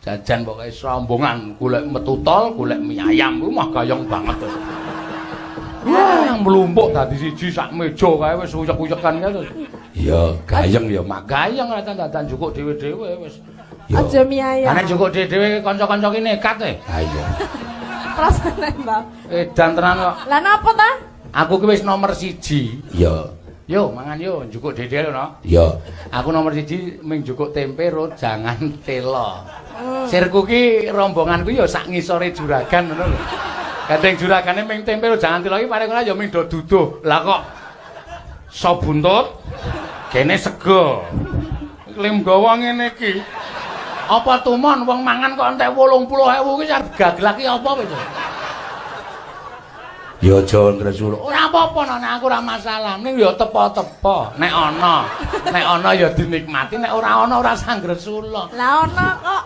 Jajan pokoke rombongan golek metu tol, golek mie ayam ku mah gayeng banget. Wah, mlumpuk dadi siji sak meja kae wis uyek-uyekan kae terus. Ya gayeng ya mak gayeng dadan jukuk dhewe-dhewe wis. Aja mie ayam. Nek jukuk dhewe kanca-kanca ki nekat e. Ha iya. Rasane, Mbak. Edan tenan kok. Lah napa ta? Aku ki wis nomor 1. Ya. Yo mangan yo jukuk dhewe no. Ya. Aku nomor 1 ming jukuk tempe ro jangan telo. Sirku ki rombonganku ya sak ngisore juragan ngono lho. Gandeng juragane ming tempe ro jangan telo iki paling ora ya ming do duduh. Lah kok sop buntut kene sego. Lim gawa ngene iki. Apa tumon wong mangan kok entek 80.000 ki arep gaglak ki apa wis. Ya aja ngresul. Ora apa-apa nek aku ora masalah. Ning ya tepo-tepo. Nek ana ya dinikmati, nek ora ana ora sang gresula. Lah ana kok.